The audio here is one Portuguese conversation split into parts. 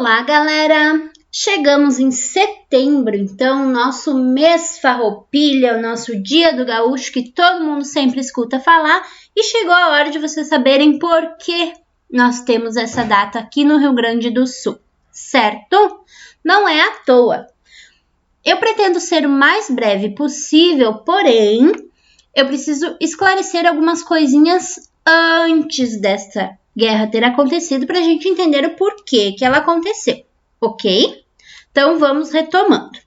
Olá, galera! Chegamos em setembro, então, nosso mês Farroupilha, o nosso Dia do Gaúcho, que todo mundo sempre escuta falar, e chegou a hora de vocês saberem por que nós temos essa data aqui no Rio Grande do Sul, certo? Não é à toa. Eu pretendo ser o mais breve possível, porém, eu preciso esclarecer algumas coisinhas antes desta guerra ter acontecido para a gente entender o porquê que ela aconteceu, ok? Então vamos retomando.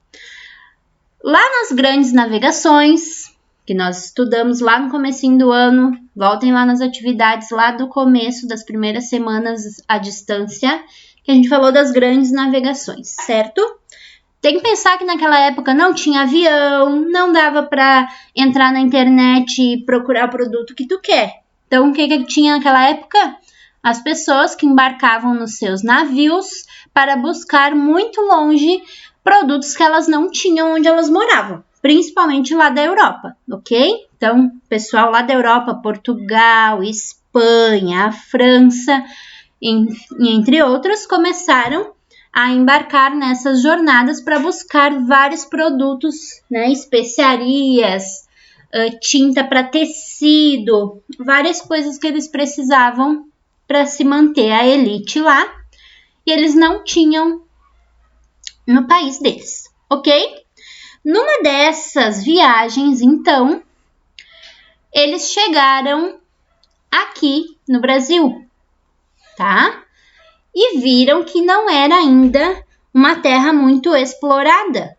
Lá nas grandes navegações, que nós estudamos lá no comecinho do ano, voltem lá nas atividades lá do começo das primeiras semanas à distância, que a gente falou das grandes navegações, certo? Tem que pensar que naquela época não tinha avião, não dava para entrar na internet e procurar o produto que tu quer. Então, o que tinha naquela época? As pessoas que embarcavam nos seus navios para buscar muito longe produtos que elas não tinham onde elas moravam, principalmente lá da Europa, ok? Então, pessoal lá da Europa, Portugal, Espanha, a França, entre outros, começaram a embarcar nessas jornadas para buscar vários produtos, né, especiarias, tinta para tecido, várias coisas que eles precisavam para se manter a elite lá, e eles não tinham no país deles, ok? Numa dessas viagens, então, eles chegaram aqui no Brasil, tá? E viram que não era ainda uma terra muito explorada,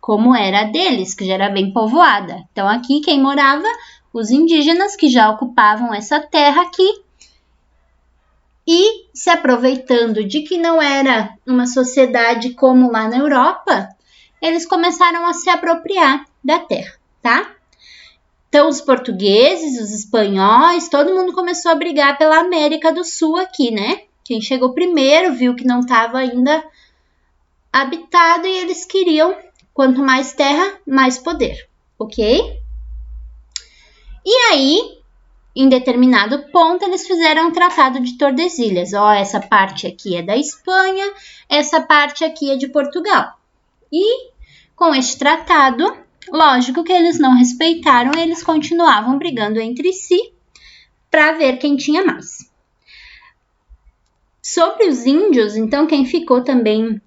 como era a deles, que já era bem povoada. Então, aqui quem morava? Os indígenas que já ocupavam essa terra aqui. E se aproveitando de que não era uma sociedade como lá na Europa, eles começaram a se apropriar da terra, tá? Então, os portugueses, os espanhóis, todo mundo começou a brigar pela América do Sul aqui, né? Quem chegou primeiro viu que não estava ainda habitado e eles queriam, quanto mais terra, mais poder, ok? E aí, em determinado ponto, eles fizeram um tratado de Tordesilhas. Ó, essa parte aqui é da Espanha, essa parte aqui é de Portugal. E com este tratado, lógico que eles não respeitaram, eles continuavam brigando entre si para ver quem tinha mais. Sobre os índios, então, quem ficou também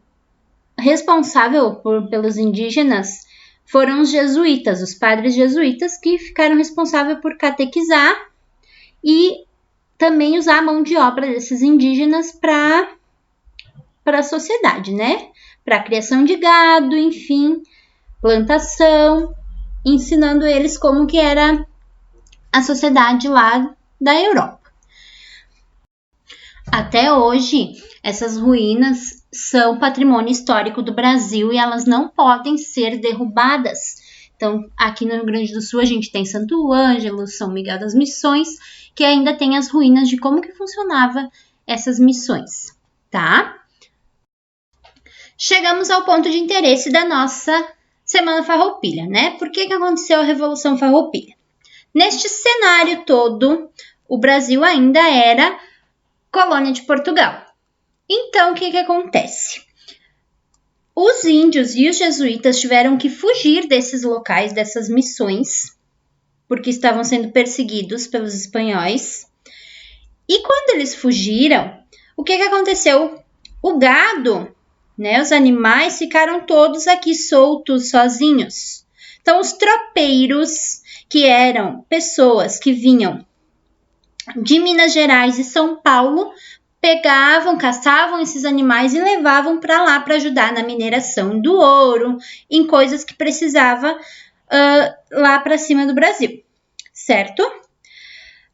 responsável pelos indígenas foram os jesuítas, os padres jesuítas, que ficaram responsáveis por catequizar e também usar a mão de obra desses indígenas para a sociedade, né? Para a criação de gado, enfim, plantação, ensinando eles como que era a sociedade lá da Europa. Até hoje, essas ruínas são patrimônio histórico do Brasil e elas não podem ser derrubadas. Então, aqui no Rio Grande do Sul, a gente tem Santo Ângelo, São Miguel das Missões, que ainda tem as ruínas de como que funcionava essas missões, tá? Chegamos ao ponto de interesse da nossa Semana Farroupilha, né? Por que aconteceu a Revolução Farroupilha? Neste cenário todo, o Brasil ainda era colônia de Portugal. Então, o que acontece? Os índios e os jesuítas tiveram que fugir desses locais, dessas missões, porque estavam sendo perseguidos pelos espanhóis. E quando eles fugiram, o que aconteceu? O gado, né, os animais ficaram todos aqui soltos, sozinhos. Então, os tropeiros, que eram pessoas que vinham de Minas Gerais e São Paulo, pegavam, caçavam esses animais e levavam para lá para ajudar na mineração do ouro, em coisas que precisava lá para cima do Brasil, certo?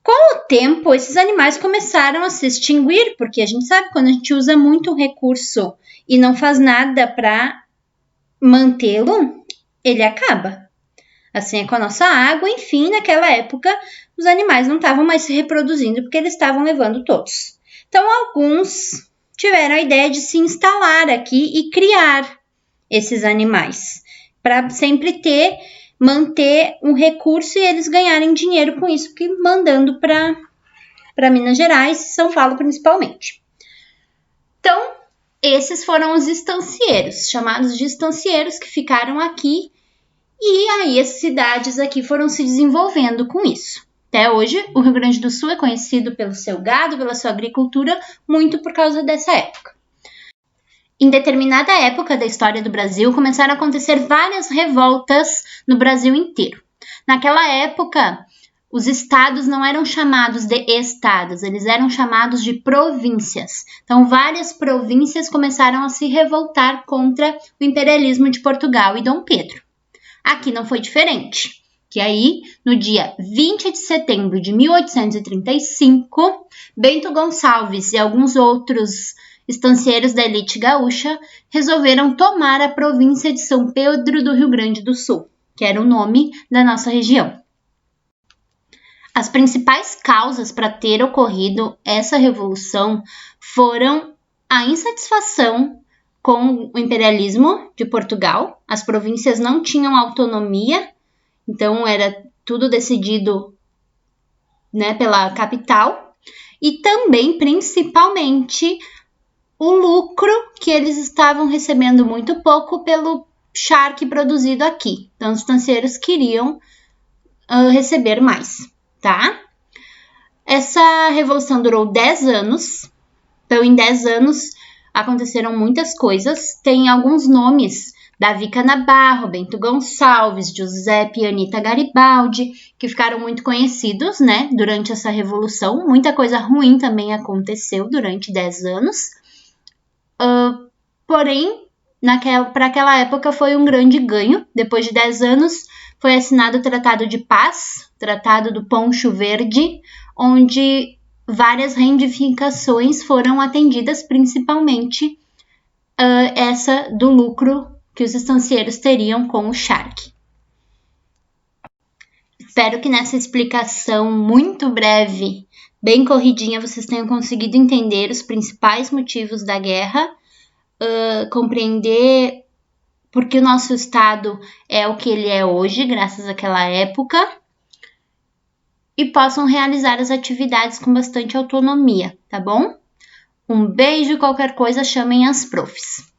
Com o tempo, esses animais começaram a se extinguir, porque a gente sabe que quando a gente usa muito um recurso e não faz nada para mantê-lo, ele acaba. Assim é com a nossa água, enfim, naquela época os animais não estavam mais se reproduzindo porque eles estavam levando todos. Então, alguns tiveram a ideia de se instalar aqui e criar esses animais para sempre manter um recurso e eles ganharem dinheiro com isso, que mandando para Minas Gerais e São Paulo principalmente. Então, esses foram os estancieiros, chamados de estancieiros, que ficaram aqui, e aí as cidades aqui foram se desenvolvendo com isso. Até hoje, o Rio Grande do Sul é conhecido pelo seu gado, pela sua agricultura, muito por causa dessa época. Em determinada época da história do Brasil, começaram a acontecer várias revoltas no Brasil inteiro. Naquela época, os estados não eram chamados de estados, eles eram chamados de províncias. Então, várias províncias começaram a se revoltar contra o imperialismo de Portugal e Dom Pedro. Aqui não foi diferente, que aí, no dia 20 de setembro de 1835, Bento Gonçalves e alguns outros estancieiros da elite gaúcha resolveram tomar a província de São Pedro do Rio Grande do Sul, que era o nome da nossa região. As principais causas para ter ocorrido essa revolução foram a insatisfação com o imperialismo de Portugal. As províncias não tinham autonomia, então era tudo decidido, né, pela capital. E também, principalmente, o lucro que eles estavam recebendo muito pouco pelo charque produzido aqui. Então, os estancieiros queriam receber mais, tá? Essa revolução durou 10 anos. Então, em 10 anos, aconteceram muitas coisas. Tem alguns nomes: Davi Canabarro, Bento Gonçalves, Giuseppe e Anita Garibaldi, que ficaram muito conhecidos, né, durante essa revolução. Muita coisa ruim também aconteceu durante 10 anos. Porém, para aquela época foi um grande ganho. Depois de 10 anos, foi assinado o Tratado de Paz, Tratado do Poncho Verde, onde várias reivindicações foram atendidas, principalmente essa do lucro que os estancieiros teriam com o charque. Espero que nessa explicação muito breve, bem corridinha, vocês tenham conseguido entender os principais motivos da guerra, compreender porque o nosso estado é o que ele é hoje, graças àquela época, e possam realizar as atividades com bastante autonomia, tá bom? Um beijo, qualquer coisa chamem as profs.